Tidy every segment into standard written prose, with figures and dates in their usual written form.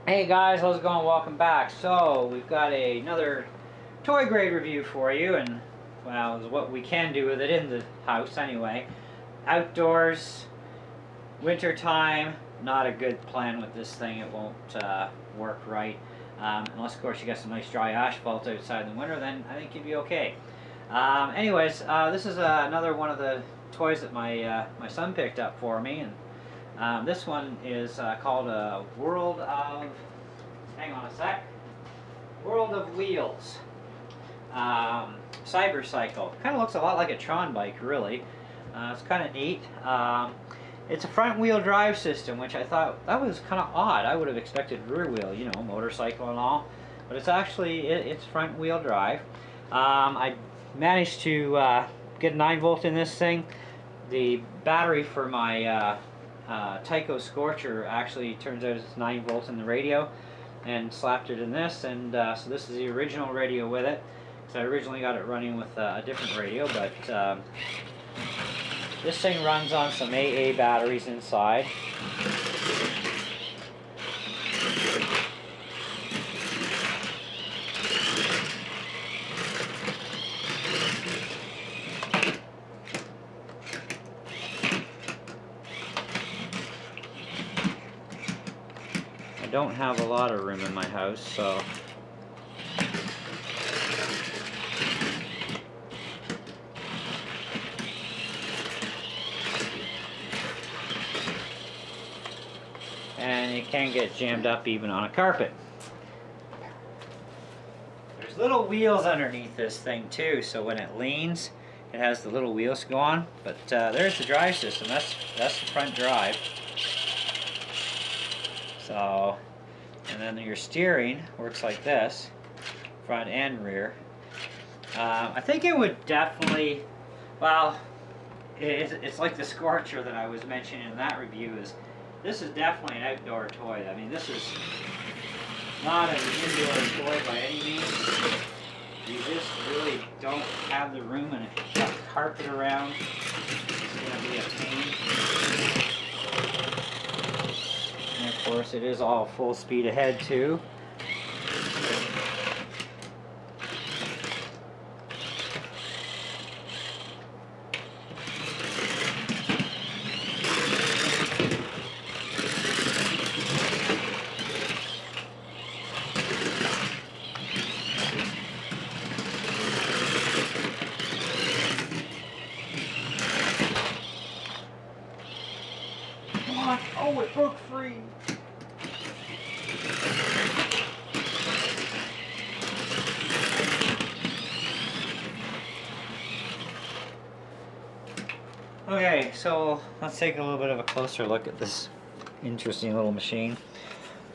Hey guys, how's it going? Welcome back. So we've got another toy grade review for you, and well, is what we can do with it in the house anyway. Outdoors, winter time, not a good plan with this thing. It won't work right unless, of course, you got some nice dry asphalt outside in the winter. Then I think you'd be okay. Anyways, this is another one of the toys that my son picked up for me, and this one is called a World of, hang on a sec, World of Wheels. Cybercycle. Kind of looks a lot like a Tron bike, really. It's kind of neat. It's a front wheel drive system, which I thought that was kind of odd. I would have expected rear wheel, you know, motorcycle and all. But it's actually, it's front wheel drive. I managed to get 9 volt in this thing. The battery for my Tyco Scorcher actually turns out it's 9 volts in the radio, and slapped it in this, and so this is the original radio with it. So I originally got it running with a different radio, but this thing runs on some AA batteries inside. I don't have a lot of room in my house, so and it can get jammed up even on a carpet. There's little wheels underneath this thing too, so when it leans, it has the little wheels to go on. But there's the drive system. That's the front drive. So, and then your steering works like this, front and rear. I think it would definitely, well, it's like the Scorcher that I was mentioning in that review. This is definitely an outdoor toy. I mean, this is not an indoor toy by any means. You just really don't have the room, and if you got carpet around, it's going to be a pain. And of course, it is all full speed ahead too. Oh, it broke free. Okay, so let's take a little bit of a closer look at this interesting little machine.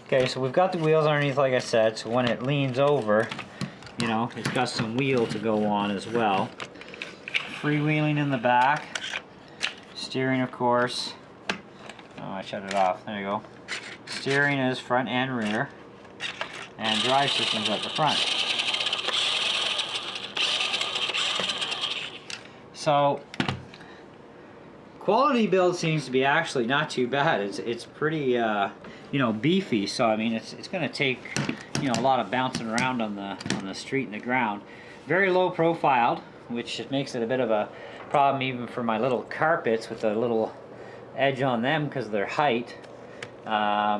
Okay, so we've got the wheels underneath, like I said, so when it leans over, you know, it's got some wheel to go on as well. Freewheeling in the back. Steering, of course. Oh, I shut it off. There you go. Steering is front and rear, and drive system's at the front. So, quality build seems to be actually not too bad. It's pretty, you know, beefy. So I mean, it's going to take, you know, a lot of bouncing around on the street and the ground. Very low profiled, which makes it a bit of a problem even for my little carpets with a little edge on them because of their height. I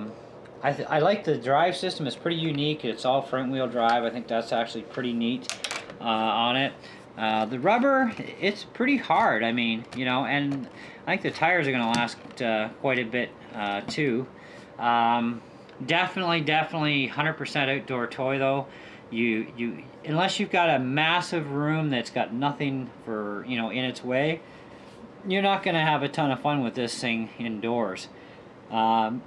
like the drive system. It's pretty unique. It's all front wheel drive. I think that's actually pretty neat on it. The rubber, it's pretty hard. I mean, you know, and I think the tires are going to last quite a bit too. Definitely 100% outdoor toy though. You unless you've got a massive room that's got nothing for, you know, in its way, you're not going to have a ton of fun with this thing indoors. But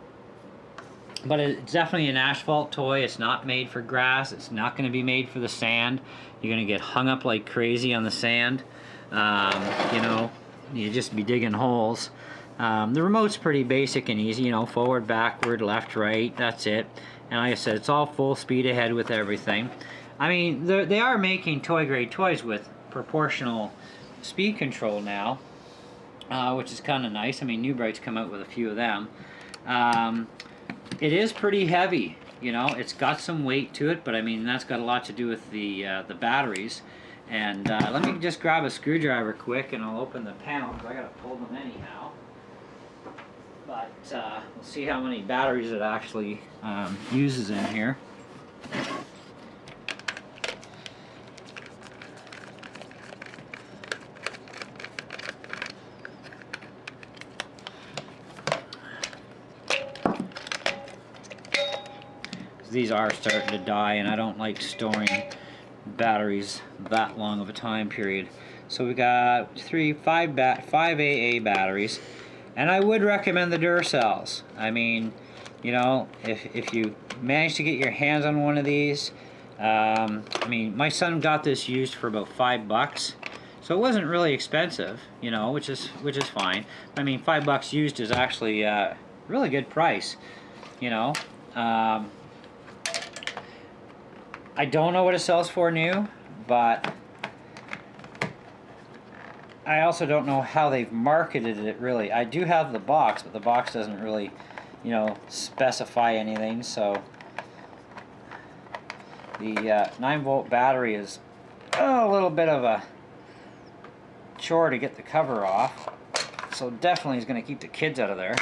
it's definitely an asphalt toy. It's not made for grass. It's not going to be made for the sand. You're going to get hung up like crazy on the sand. You know, you just be digging holes. The remote's pretty basic and easy, you know, forward, backward, left, right, that's it. And like I said, it's all full speed ahead with everything. I mean, they are making toy grade toys with proportional speed control now. Which is kind of nice. I mean, New Bright's come out with a few of them. It is pretty heavy. You know, it's got some weight to it, but I mean that's got a lot to do with the batteries. And let me just grab a screwdriver quick, and I'll open the panel because I gotta pull them anyhow. But we'll see how many batteries it actually uses in here. These are starting to die, and I don't like storing batteries that long of a time period. So we got five AA batteries, and I would recommend the Duracells. I mean, you know, if you manage to get your hands on one of these, I mean, my son got this used for about $5, so it wasn't really expensive, you know, which is fine. I mean, $5 used is actually a really good price, you know. I don't know what it sells for new, but I also don't know how they've marketed it really. I do have the box, but the box doesn't really, you know, specify anything. So the 9-volt battery is a little bit of a chore to get the cover off. So definitely is going to keep the kids out of there.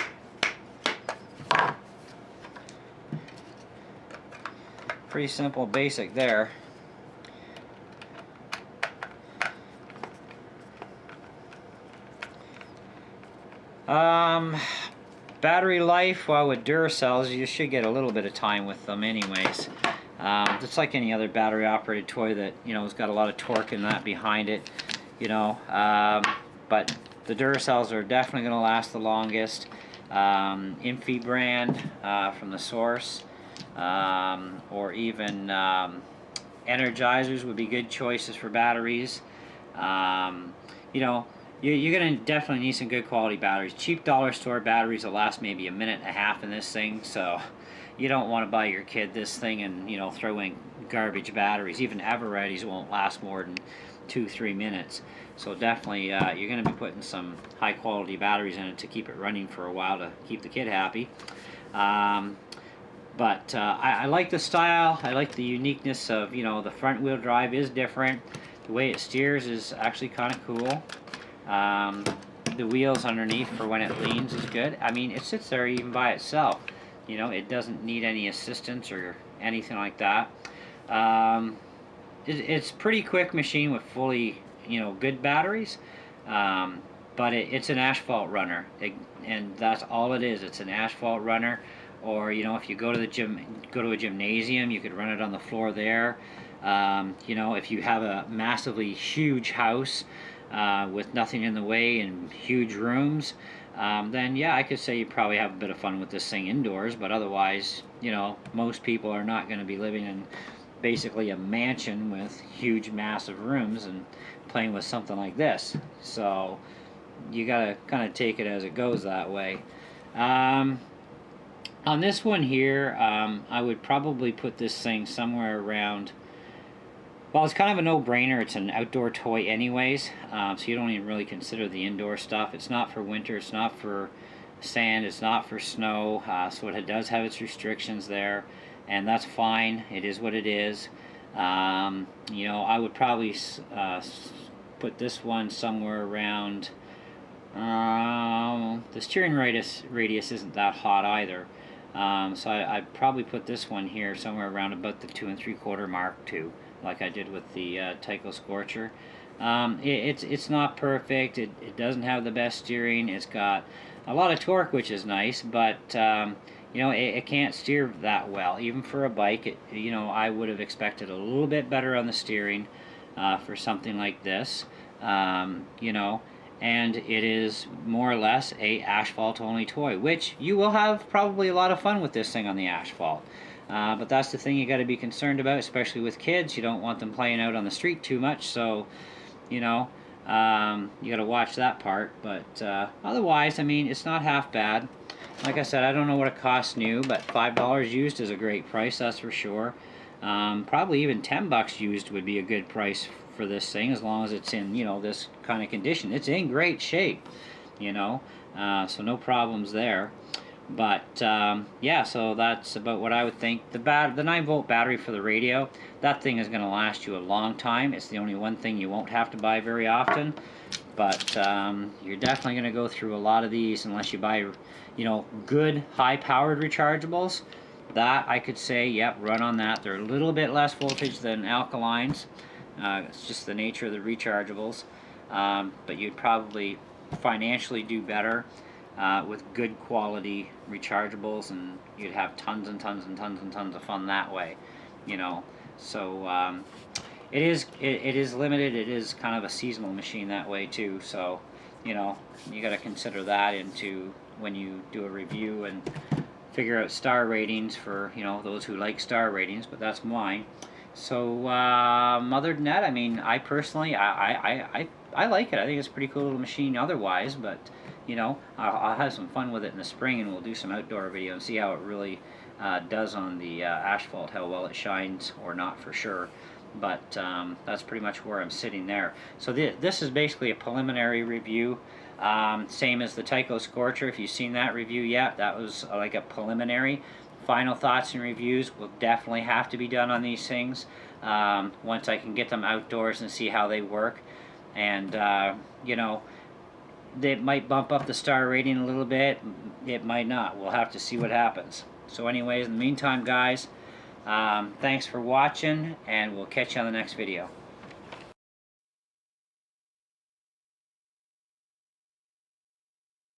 Pretty simple, basic there. Battery life, well, with Duracells, you should get a little bit of time with them anyways. It's like any other battery operated toy that, you know, has got a lot of torque and that behind it, you know. But the Duracells are definitely going to last the longest. Infi brand from the Source. Or even Energizers would be good choices for batteries. You know, you're going to definitely need some good quality batteries. Cheap dollar store batteries will last maybe a minute and a half in this thing, so you don't want to buy your kid this thing and, you know, throw in garbage batteries. Even Evereadys won't last more than 2-3 minutes. So definitely you're going to be putting some high quality batteries in it to keep it running for a while to keep the kid happy. But I like the style. I like the uniqueness of, you know, the front wheel drive is different. The way it steers is actually kind of cool. The wheels underneath for when it leans is good. I mean, it sits there even by itself. You know, it doesn't need any assistance or anything like that. It's a pretty quick machine with fully, you know, good batteries. But it's an asphalt runner, and that's all it is. It's an asphalt runner. Or, you know, if you go to the gym, go to a gymnasium, you could run it on the floor there. You know, if you have a massively huge house with nothing in the way and huge rooms, then yeah, I could say you probably have a bit of fun with this thing indoors. But otherwise, you know, most people are not going to be living in basically a mansion with huge, massive rooms and playing with something like this. So you got to kind of take it as it goes that way. On this one here, I would probably put this thing somewhere around, well, it's kind of a no-brainer. It's an outdoor toy anyways, so you don't even really consider the indoor stuff. It's not for winter, it's not for sand, it's not for snow, so it does have its restrictions there, and that's fine. It is what it is. You know, I would probably put this one somewhere around, the steering radius isn't that hot either. So I'd probably put this one here somewhere around about the 2 3/4 mark too, like I did with the Tyco Scorcher. It's not perfect. It doesn't have the best steering. It's got a lot of torque, which is nice, but you know, it can't steer that well. Even for a bike, you know, I would have expected a little bit better on the steering for something like this. You know. And it is more or less a asphalt only toy, which you will have probably a lot of fun with this thing on the asphalt. But that's the thing you got to be concerned about, especially with kids. You don't want them playing out on the street too much, so you know, you got to watch that part. But otherwise, I mean, it's not half bad. Like I said, I don't know what it costs new, but $5 used is a great price, that's for sure. Probably even $10 used would be a good price for this thing, as long as it's in, you know, this kind of condition. It's in great shape, you know, so no problems there. But yeah, so that's about what I would think. The 9-volt battery for the radio, that thing is going to last you a long time. It's the only one thing you won't have to buy very often. But you're definitely going to go through a lot of these unless you buy, good high-powered rechargeables. That I could say, yep, run on that. They're a little bit less voltage than alkalines. It's just the nature of the rechargeables. But you'd probably financially do better with good quality rechargeables, and you'd have tons and tons and tons and tons of fun that way, you know. So it is limited. It is kind of a seasonal machine that way too. So you got to consider that into when you do a review and figure out star ratings for those who like star ratings. But that's mine. So other than that, I mean, I personally I like it. I think it's a pretty cool little machine otherwise, but I'll have some fun with it in the spring, and we'll do some outdoor video and see how it really does on the asphalt, how well it shines or not for sure. But that's pretty much where I'm sitting there. So this is basically a preliminary review, same as the Tyco Scorcher. If you've seen that review yet, that was like a preliminary. Final thoughts and reviews will definitely have to be done on these things once I can get them outdoors and see how they work. And they might bump up the star rating a little bit. It might not. We'll have to see what happens. So anyways, in the meantime, guys, thanks for watching, and we'll catch you on the next video.